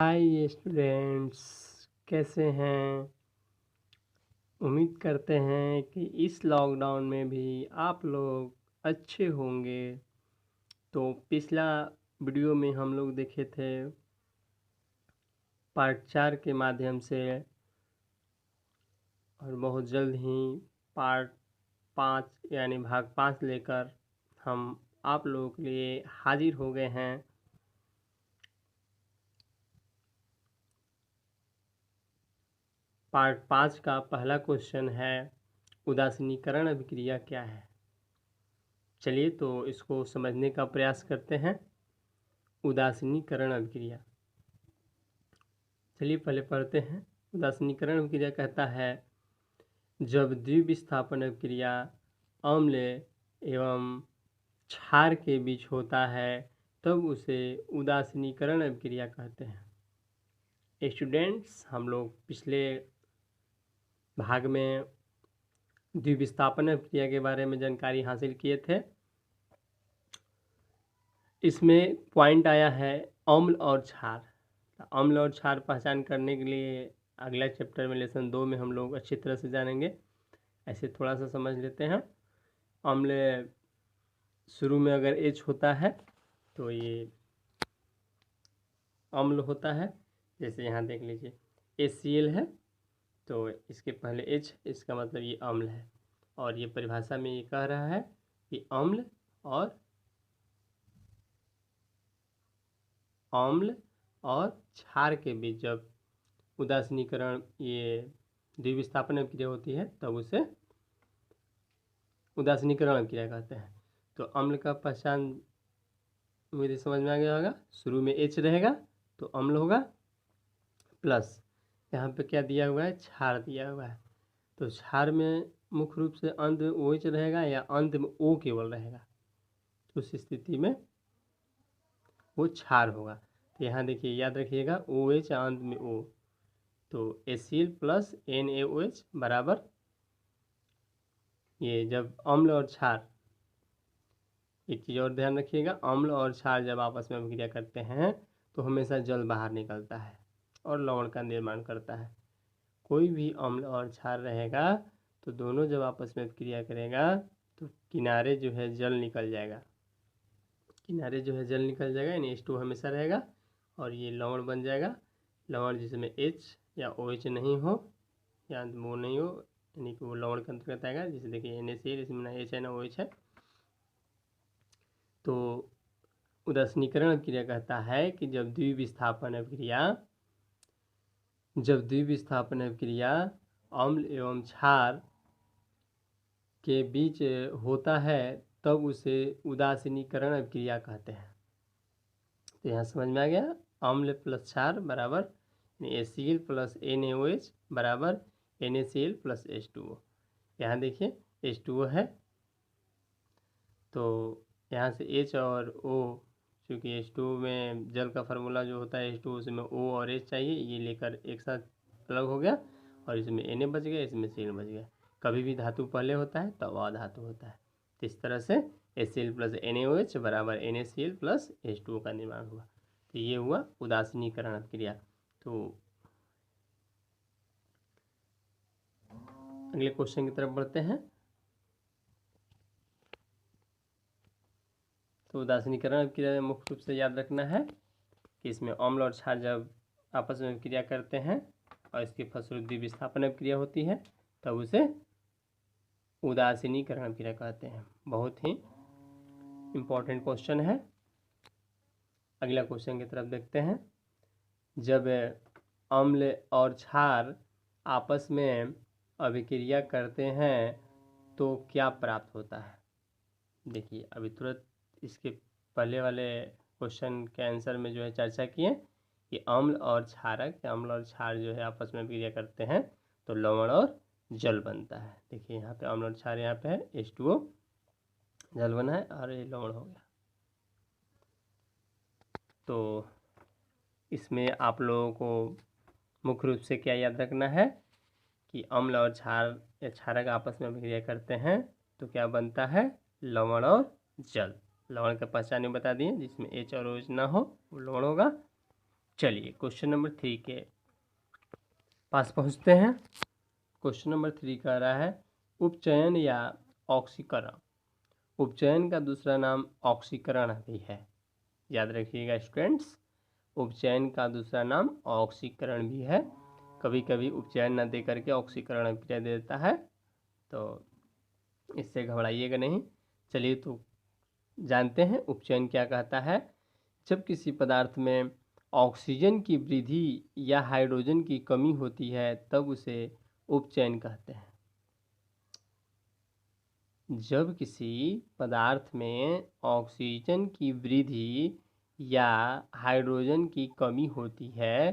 Hi students, कैसे हैं। उम्मीद करते हैं कि इस लॉकडाउन में भी आप लोग अच्छे होंगे। तो पिछला वीडियो में हम लोग देखे थे पार्ट 4 के माध्यम से, और बहुत जल्द ही पार्ट 5 यानी भाग 5 लेकर हम आप लोगों के लिए हाजिर हो गए हैं। पार्ट 5 का पहला क्वेश्चन है, उदासीनीकरण अभिक्रिया क्या है। चलिए तो इसको समझने का प्रयास करते हैं। उदासीनीकरण अभिक्रिया, चलिए पहले पढ़ते हैं। उदासीनीकरण अभिक्रिया कहता है, जब द्विविस्थापन अभिक्रिया अम्ल एवं क्षार के बीच होता है तब उसे उदासीनीकरण अभिक्रिया कहते हैं। स्टूडेंट्स, हम लोग पिछले भाग में द्विविस्थापन अभिक्रिया के बारे में जानकारी हासिल किए थे। इसमें पॉइंट आया है अम्ल और क्षार। अम्ल और क्षार पहचान करने के लिए अगला चैप्टर में लेसन 2 में हम लोग अच्छी तरह से जानेंगे। ऐसे थोड़ा सा समझ लेते हैं। अम्ल शुरू में अगर H होता है तो ये अम्ल होता है। जैसे यहाँ देख लीजिए HCl है तो इसके पहले H, इसका मतलब ये अम्ल है। और ये परिभाषा में ये कह रहा है कि अम्ल और क्षार के बीच जब उदासीनीकरण ये द्विविस्थापन अभिक्रिया होती है तब उसे उदासीनीकरण अभिक्रिया कहते हैं। तो अम्ल का पहचान मुझे समझ में आ गया होगा। शुरू में H रहेगा तो अम्ल होगा, प्लस यहाँ पे क्या दिया हुआ है, क्षार दिया हुआ है। तो क्षार में मुख्य रूप से अंत में OH रहेगा या अंत में O केवल रहेगा, उस स्थिति में वो क्षार होगा। तो यहाँ देखिए याद रखिएगा OH अंत में O, तो HCl प्लस NaOH बराबर, ये जब अम्ल और क्षार, एक चीज़ और ध्यान रखिएगा, अम्ल और क्षार जब आपस में अभिक्रिया करते हैं तो हमेशा जल बाहर निकलता है और लवण का निर्माण करता है। कोई भी अम्ल और क्षार रहेगा तो दोनों जब आपस में अभिक्रिया करेगा तो किनारे जो है जल निकल जाएगा, यानी H2 हमेशा रहेगा और ये लवण बन जाएगा। लवण जिसमें H या OH नहीं हो या वो नहीं हो, यानी कि वो लवण के अंतर्गत आएगा। जैसे देखिए NaCl, इसमें ना H है ना OH है। तो उदासीनीकरण अभिक्रिया कहता है कि जब द्विविस्थापन अभिक्रिया अम्ल एवं क्षार के बीच होता है तब उसे उदासीनीकरण अभिक्रिया कहते हैं। तो यहाँ समझ में आ गया, अम्ल प्लस क्षार बराबर HCl प्लस NaOH बराबर NaCl प्लस H2O। यहाँ देखिए H2O है तो यहाँ से H और O, चूँकि H2O में जल का फार्मूला जो होता है H2O, उसमें O और H चाहिए, ये लेकर एक साथ अलग हो गया और इसमें Na बच गया, इसमें Cl बच गया। कभी भी धातु पहले होता है तब अधातु होता है। तो इस तरह से HCl प्लस NaOH बराबर NaCl प्लस H2O का निर्माण हुआ। तो ये हुआ उदासीनीकरण अभिक्रिया। तो अगले क्वेश्चन की तरफ बढ़ते हैं। तो उदासीनीकरण अभिक्रिया में मुख्य रूप से याद रखना है कि इसमें अम्ल और क्षार जब आपस में अभिक्रिया करते हैं और इसके फलस्वरूप द्विविस्थापन अभिक्रिया होती है तब उसे उदासीनीकरण अभिक्रिया कहते हैं। बहुत ही इम्पोर्टेंट क्वेश्चन है। अगला क्वेश्चन की तरफ देखते हैं। जब अम्ल और क्षार आपस में अभिक्रिया करते हैं तो क्या प्राप्त होता है। देखिए अभी तुरंत इसके पहले वाले क्वेश्चन के आंसर में जो है चर्चा किए कि अम्ल और क्षार जो है आपस में अभिक्रिया करते हैं तो लवण और जल बनता है। देखिए यहाँ पे अम्ल और क्षार यहाँ पे है, H2O जल बना है और ये लवण हो गया। तो इसमें आप लोगों को मुख्य रूप से क्या याद रखना है कि अम्ल और क्षार या क्षारक आपस में अभिक्रिया करते हैं तो क्या बनता है, लवण और जल। लवण का पहचान बता दिए, जिसमें H और OH ना हो वो लवण होगा, चलिए क्वेश्चन नंबर 3 के पास पहुंचते हैं। क्वेश्चन नंबर 3 कह रहा है उपचयन या ऑक्सीकरण। उपचयन का दूसरा नाम ऑक्सीकरण भी है, याद रखिएगा स्टूडेंट्स। उपचयन का दूसरा नाम ऑक्सीकरण भी है। कभी कभी उपचयन न दे करके ऑक्सीकरण अभिक्रिया दे देता है, तो इससे घबराइएगा नहीं। चलिए तो जानते हैं उपचयन क्या कहता है। जब किसी पदार्थ में ऑक्सीजन की वृद्धि या हाइड्रोजन की कमी होती है तब उसे उपचयन कहते हैं। जब किसी पदार्थ में ऑक्सीजन की वृद्धि या हाइड्रोजन की कमी होती है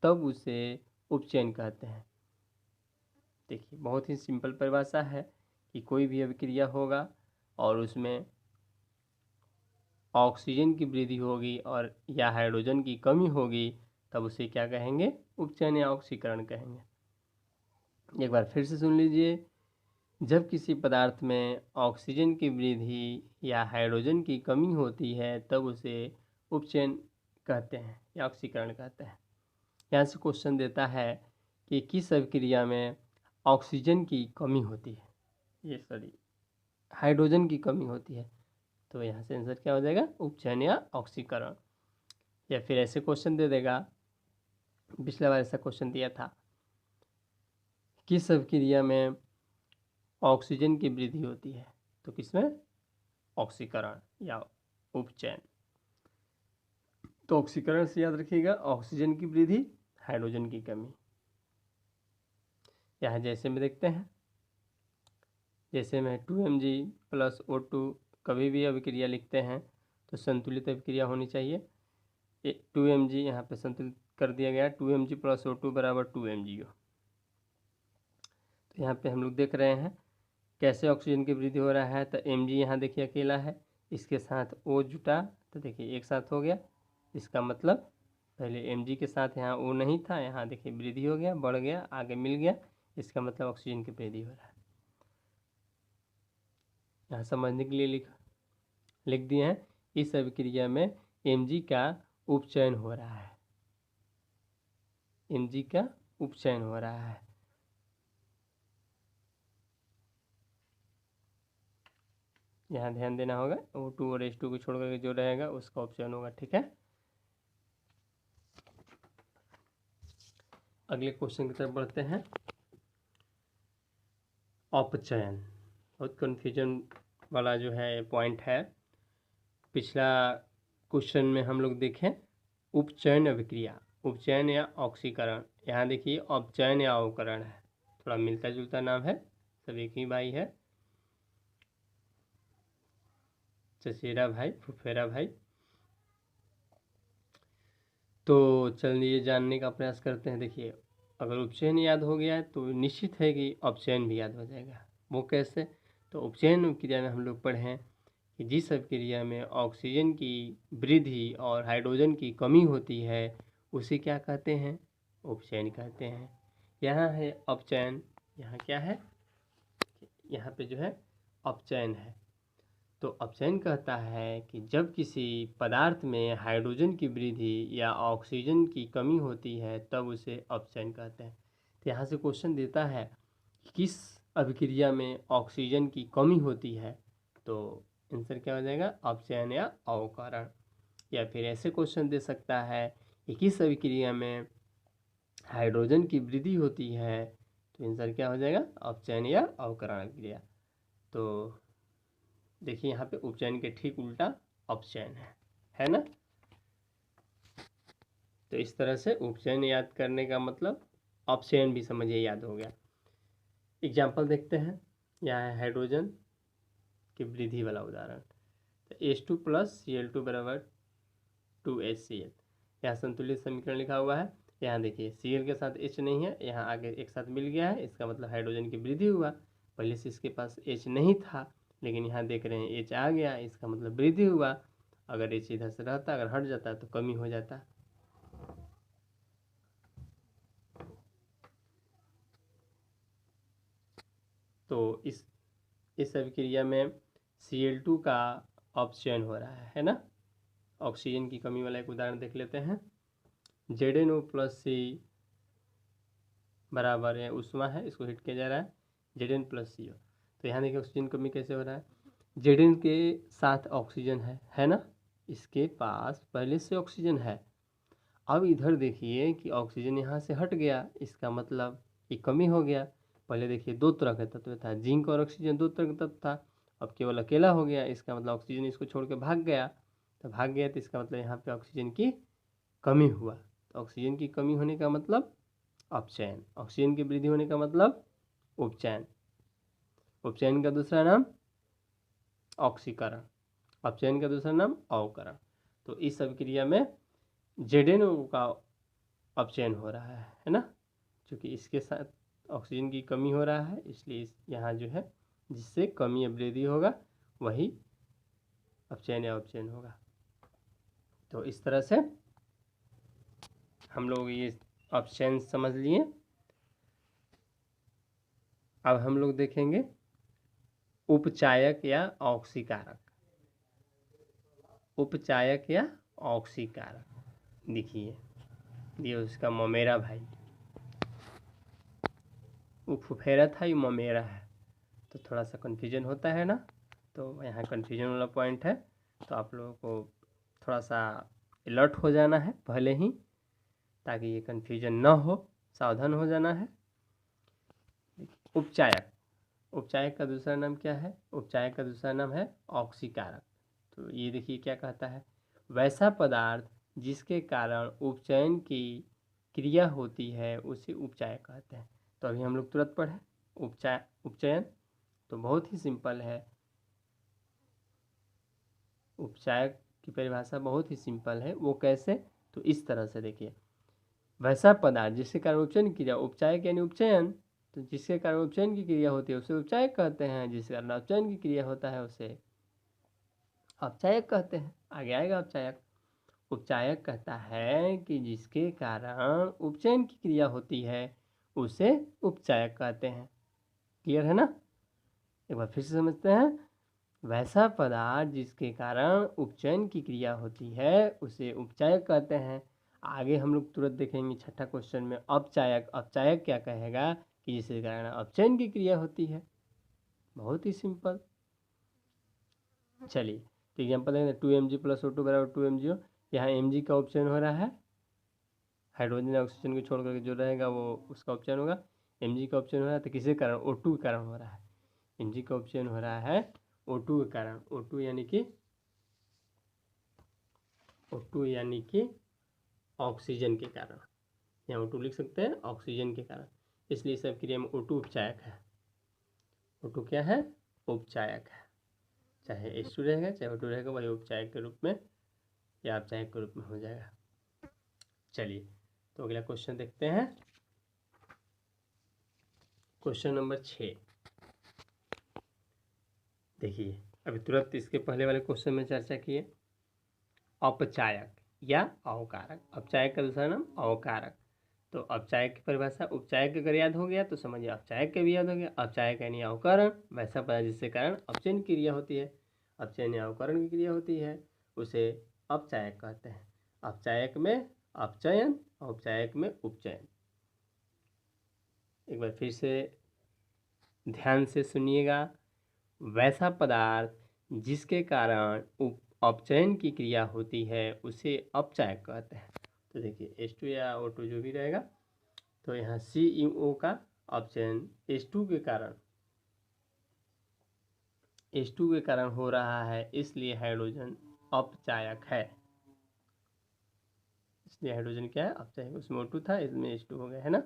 तब उसे उपचयन कहते हैं। देखिए बहुत ही सिंपल परिभाषा है कि कोई भी अभिक्रिया होगा और उसमें ऑक्सीजन की वृद्धि होगी और या हाइड्रोजन की कमी होगी तब उसे क्या कहेंगे, उपचयन या ऑक्सीकरण कहेंगे। एक बार फिर से सुन लीजिए। जब किसी पदार्थ में ऑक्सीजन की वृद्धि या हाइड्रोजन की कमी होती है तब उसे उपचयन कहते हैं या ऑक्सीकरण कहते हैं। यहाँ से क्वेश्चन देता है कि किस अभिक्रिया में ऑक्सीजन की कमी होती है, हाइड्रोजन की कमी होती है, तो यहाँ से आंसर क्या हो जाएगा, उपचयन या ऑक्सीकरण। या फिर ऐसे क्वेश्चन दे देगा, पिछला बार ऐसा क्वेश्चन दिया था, किस अभिक्रिया में ऑक्सीजन की वृद्धि होती है, तो किसमें, ऑक्सीकरण या उपचयन। तो ऑक्सीकरण से याद रखिएगा ऑक्सीजन की वृद्धि, हाइड्रोजन की कमी। यहाँ जैसे में देखते हैं, जैसे में 2Mg + O2 कभी भी अभिक्रिया लिखते हैं तो संतुलित अभिक्रिया होनी चाहिए। 2Mg यहाँ पे संतुलित कर दिया गया, 2Mg + O2 = 2MgO। तो यहाँ पे हम लोग देख रहे हैं कैसे ऑक्सीजन की वृद्धि हो रहा है। तो Mg यहाँ देखिए अकेला है, इसके साथ O जुटा तो देखिए एक साथ हो गया। इसका मतलब पहले Mg के साथ यहाँ O नहीं था, यहाँ देखिए वृद्धि हो गया, बढ़ गया, आगे मिल गया, इसका मतलब ऑक्सीजन की वृद्धि हो रहा है। यहाँ समझने के लिए लिख दिए हैं, इस अभिक्रिया में Mg का उपचयन हो रहा है, Mg का उपचयन हो रहा है। यहाँ ध्यान देना होगा, O2 और H2 को छोड़ करके जो रहेगा उसका उपचयन होगा, ठीक है। अगले क्वेश्चन की तरफ बढ़ते हैं। अपचयन बहुत कन्फ्यूजन वाला जो है पॉइंट है। पिछला क्वेश्चन में हम लोग देखें उपचयन अभिक्रिया, उपचयन या ऑक्सीकरण। यहाँ देखिए अपचयन या अवकरण है, थोड़ा मिलता जुलता नाम है, सब एक ही भाई है, चचेरा भाई, फुफेरा भाई। तो चलिए जानने का प्रयास करते हैं। देखिए अगर उपचयन याद हो गया है तो निश्चित है कि अपचयन भी याद हो जाएगा। वो कैसे, तो उपचयन अभिक्रिया में हम लोग पढ़े हैं कि जिस अभिक्रिया में ऑक्सीजन की वृद्धि और हाइड्रोजन की कमी होती है उसे क्या कहते हैं, उपचयन कहते हैं। यहाँ है अपचयन, यहाँ क्या है, यहाँ पे जो है अपचयन है। तो अपचयन कहता है कि जब किसी पदार्थ में हाइड्रोजन की वृद्धि या ऑक्सीजन की कमी होती है तब उसे अपचयन कहते हैं। तो यहाँ से क्वेश्चन देता है किस अभिक्रिया में ऑक्सीजन की कमी होती है, तो आंसर क्या हो जाएगा, अपचयन या अवकरण। या फिर ऐसे क्वेश्चन दे सकता है कि किस अभिक्रिया में हाइड्रोजन की वृद्धि होती है, तो आंसर क्या हो जाएगा, अपचयन या अवकरण अभिक्रिया। तो देखिए यहाँ पे उपचयन के ठीक उल्टा अपचयन है ना। तो इस तरह से उपचयन याद करने का मतलब अपचयन भी समझिए याद हो गया। एग्जाम्पल देखते हैं, यहाँ है हाइड्रोजन की वृद्धि वाला उदाहरण। तो H2 + Cl2 = 2HCl। यहाँ संतुलित समीकरण लिखा हुआ है। यहाँ देखिए Cl के साथ H नहीं है, यहाँ आगे एक साथ मिल गया है, इसका मतलब हाइड्रोजन की वृद्धि हुआ। पहले से इसके पास H नहीं था, लेकिन यहाँ देख रहे हैं H आ गया, इसका मतलब वृद्धि हुआ। अगर H इधर से रहता, अगर हट जाता तो कमी हो जाता। तो इस अभिक्रिया में Cl2 का अपचयन हो रहा है ना। ऑक्सीजन की कमी वाला एक उदाहरण देख लेते हैं। ZnO प्लस सी बराबर है उष्मा है, इसको हीट किया जा रहा है Zn प्लस CO। तो यहाँ देखिए ऑक्सीजन कमी कैसे हो रहा है, Zn के साथ ऑक्सीजन है ना, इसके पास पहले से ऑक्सीजन है। अब इधर देखिए कि ऑक्सीजन यहाँ से हट गया, इसका मतलब ये कमी हो गया। पहले देखिए दो तरह का तत्व था, जिंक और ऑक्सीजन दो तरह का तत्व था, अब केवल अकेला हो गया, इसका मतलब ऑक्सीजन इसको छोड़ के भाग गया। तो भाग गया तो इसका मतलब यहाँ पे ऑक्सीजन की कमी हुआ। तो ऑक्सीजन की कमी होने का मतलब अपचयन, ऑक्सीजन की वृद्धि होने का मतलब उपचयन, उपचयन का दूसरा नाम ऑक्सीकरण, अपचयन का दूसरा नाम अवकरण। तो इस अभिक्रिया में ZnO का अपचयन हो रहा है ना, क्योंकि इसके साथ ऑक्सीजन की कमी हो रहा है, इसलिए यहाँ जो है जिससे कमी या वृद्धि होगा वही अपचयन या अपचयन होगा। तो इस तरह से हम लोग ये अपचयन समझ लिए। अब हम लोग देखेंगे उपचायक या ऑक्सीकारक, उपचायक या ऑक्सीकारक। देखिए ये उसका ममेरा भाई, वो फुफेरा था, ये ममेरा है, तो थोड़ा सा कन्फ्यूजन होता है ना, तो यहाँ कन्फ्यूजन वाला पॉइंट है, तो आप लोगों को थोड़ा सा अलर्ट हो जाना है पहले ही, ताकि ये कन्फ्यूजन ना हो, सावधान हो जाना है। उपचायक, उपचायक का दूसरा नाम क्या है, उपचायक का दूसरा नाम है ऑक्सीकारक। तो ये देखिए क्या कहता है, वैसा पदार्थ जिसके कारण उपचयन की क्रिया होती है उसे उपचायक कहते हैं। तो अभी हम लोग तुरंत पढ़े उपचयन, तो बहुत ही सिंपल है, उपचायक की परिभाषा बहुत ही सिंपल है। वो कैसे, तो इस तरह से देखिए, वैसा पदार्थ जिसके कारण उपचयन की क्रिया, उपचायक यानी उपचयन, तो जिसके कारण उपचयन की क्रिया होती है उसे उपचायक कहते हैं, जिसके कारण अपचयन की क्रिया होता है उसे अपचायक कहते हैं। आगे आएगा अपचायक। उपचायक कहता है कि जिसके कारण उपचयन की क्रिया होती है उसे उपचायक कहते हैं। क्लियर है ना, एक बार फिर से समझते हैं, वैसा पदार्थ जिसके कारण उपचयन की क्रिया होती है उसे उपचायक कहते हैं। आगे हम लोग तुरंत देखेंगे छठा क्वेश्चन में अपचायक, अपचायक क्या कहेगा कि जिसके कारण अपचयन की क्रिया होती है, बहुत ही सिंपल। चलिए तो एग्जाम्पल देंगे, 2Mg प्लस O2 बराबर 2MgO, यहाँ Mg का उपचयन हो रहा है, हाइड्रोजन ऑक्सीजन को छोड़ करके जो रहेगा वो उसका उपचयन होगा। Mg का उपचयन हो रहा है तो किसके कारण, O2 के कारण हो रहा है, Mg का उपचयन हो रहा है O2 के कारण, O2 यानी कि ऑक्सीजन के कारण, यहाँ O2 लिख सकते हैं ऑक्सीजन के कारण, इसलिए सब क्रिया में O2 उपचायक है। O2 क्या है, उपचायक है, चाहे H2 रहेगा चाहे O2 रहेगा वही उपचायक के रूप में या अपचायक के रूप में हो जाएगा। चलिए तो अगला क्वेश्चन देखते हैं, क्वेश्चन नंबर 6। देखिए अभी तुरंत इसके पहले वाले क्वेश्चन में चर्चा किए, अपचायक या अवकारक, अपचायक का दूसरा नाम अवकारक। तो अपचायक की परिभाषा, उपचायक अगर याद हो गया तो समझिए अपचायक के भी याद हो गया। अपचायक यानी अवकरण, वैसा पदार्थ जिसके कारण अपचयन की क्रिया होती है, अपचयन या अवकरण की क्रिया होती है उसे अपचायक कहते हैं। अपचायक में अपचयन, उपचायक में उपचयन। एक बार फिर से ध्यान से सुनिएगा, वैसा पदार्थ जिसके कारण अपचयन की क्रिया होती है उसे अपचायक कहते हैं। तो देखिए H2 या O2 जो भी रहेगा, तो यहाँ CuO का अपचयन H2 के कारण हो रहा है, इसलिए हाइड्रोजन अपचायक है, इसलिए हाइड्रोजन क्या है, अपचायक। उसमें O2 था, इसमें H2 हो गया है ना।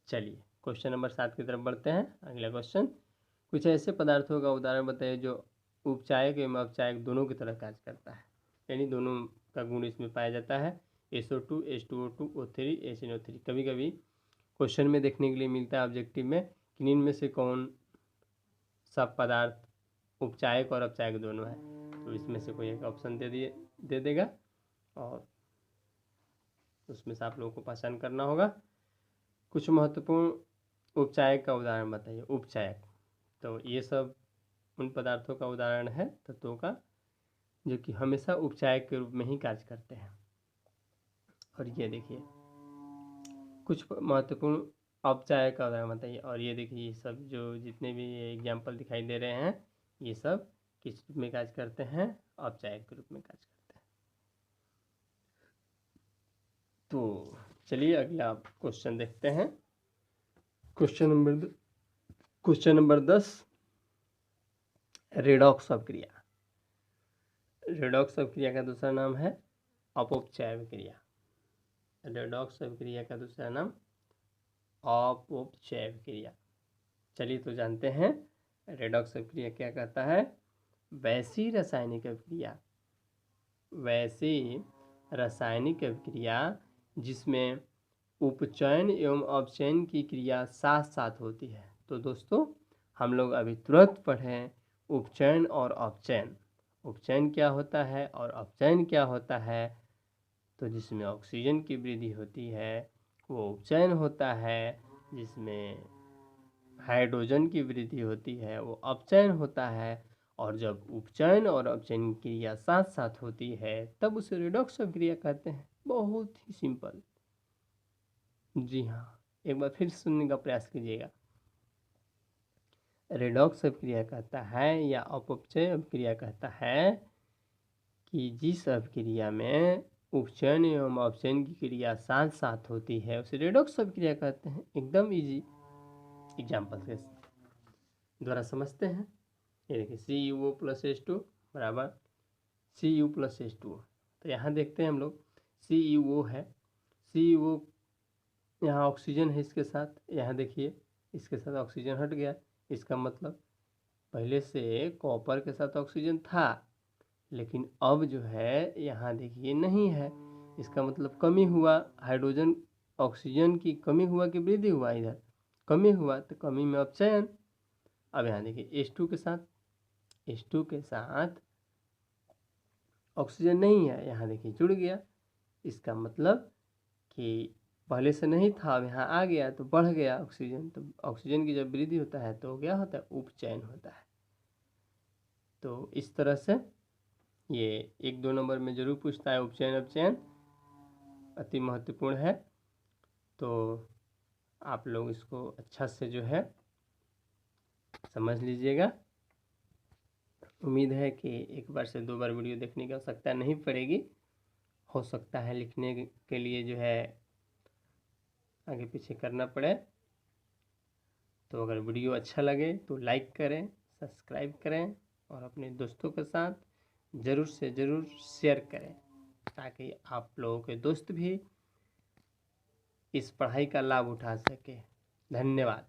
चलिए क्वेश्चन नंबर 7 की तरफ बढ़ते हैं। अगला क्वेश्चन, कुछ ऐसे पदार्थों का उदाहरण बताइए जो उपचायक एवं अपचायक दोनों की तरह कार्य करता है, यानी दोनों का गुण इसमें पाया जाता है, SO2 H2O2 O3 HNO3। कभी कभी क्वेश्चन में देखने के लिए मिलता है ऑब्जेक्टिव में कि इनमें से कौन सा पदार्थ उपचायक और अपचायक दोनों है, तो इसमें से कोई एक ऑप्शन दे देगा और उसमें से आप लोगों को पहचान करना होगा। कुछ महत्वपूर्ण उपचायक का उदाहरण बताइए। उपचायक, तो ये सब उन पदार्थों का उदाहरण है, तत्वों का, जो कि हमेशा उपचायक के रूप में ही कार्य करते हैं। और ये देखिए कुछ महत्वपूर्ण औपचारिक उदाहरण बताइए। और ये देखिए ये सब जो जितने भी एग्जाम्पल दिखाई दे रहे हैं ये सब किस रूप में कार्य करते हैं, औपचारिक के रूप में कार्य करते हैं। तो चलिए अगला क्वेश्चन देखते हैं। क्वेश्चन नंबर 10, रेडॉक्स अभिक्रिया। रेडॉक्स अभिक्रिया का दूसरा नाम है अपौपचाय अभिक्रिया। रेडॉक्स अभिक्रिया का दूसरा नाम अपौपचाय अभिक्रिया। चलिए तो जानते हैं रेडॉक्स अभिक्रिया क्या कहता है। वैसी रासायनिक अभिक्रिया जिसमें उपचयन एवं अपचयन की क्रिया साथ साथ होती है। तो दोस्तों हम लोग अभी तुरंत पढ़ें उपचयन और अपचयन। उपचयन क्या होता है और अपचयन क्या होता है। तो जिसमें ऑक्सीजन की वृद्धि होती है वो उपचयन होता है, जिसमें हाइड्रोजन की वृद्धि होती है वो अपचयन होता है। और जब उपचयन और अपचयन की क्रिया साथ साथ होती है तब उसे रेडॉक्स अभिक्रिया कहते हैं। बहुत ही सिंपल। जी हाँ, एक बार फिर सुनने का प्रयास कीजिएगा। रेडॉक्स अभिक्रिया कहता है या अपौपचय अभिक्रिया कहता है कि जिस अभिक्रिया में उपचयन एवं अपचयन की क्रिया साथ साथ होती है उसे रेडॉक्स अभिक्रिया कहते हैं। एकदम इजी एग्जाम्पल के द्वारा समझते हैं। ये देखिए CuO + H2 बराबर Cu + H2O। तो यहाँ देखते हैं हम लोग CuO है, CuO यहाँ ऑक्सीजन है इसके साथ, यहाँ देखिए इसके साथ ऑक्सीजन हट गया। इसका मतलब पहले से कॉपर के साथ ऑक्सीजन था लेकिन अब जो है यहाँ देखिए नहीं है। इसका मतलब कमी हुआ, हाइड्रोजन ऑक्सीजन की कमी हुआ कि वृद्धि हुआ। इधर कमी हुआ तो कमी में अपचयन। अब यहाँ देखिए H2 के साथ ऑक्सीजन नहीं है, यहाँ देखिए जुड़ गया। इसका मतलब कि पहले से नहीं था अब यहाँ आ गया तो बढ़ गया ऑक्सीजन। तो ऑक्सीजन की जब वृद्धि होता है तो क्या होता है, उपचयन होता है। तो इस तरह से ये 1-2 नंबर में जरूर पूछता है। उपचयन अपचयन अति महत्वपूर्ण है। तो आप लोग इसको अच्छा से जो है समझ लीजिएगा। उम्मीद है कि एक बार से 2 बार वीडियो देखने की आवश्यकता नहीं पड़ेगी। हो सकता है लिखने के लिए जो है आगे पीछे करना पड़े। तो अगर वीडियो अच्छा लगे तो लाइक करें, सब्सक्राइब करें और अपने दोस्तों के साथ ज़रूर से ज़रूर शेयर करें ताकि आप लोगों के दोस्त भी इस पढ़ाई का लाभ उठा सके। धन्यवाद।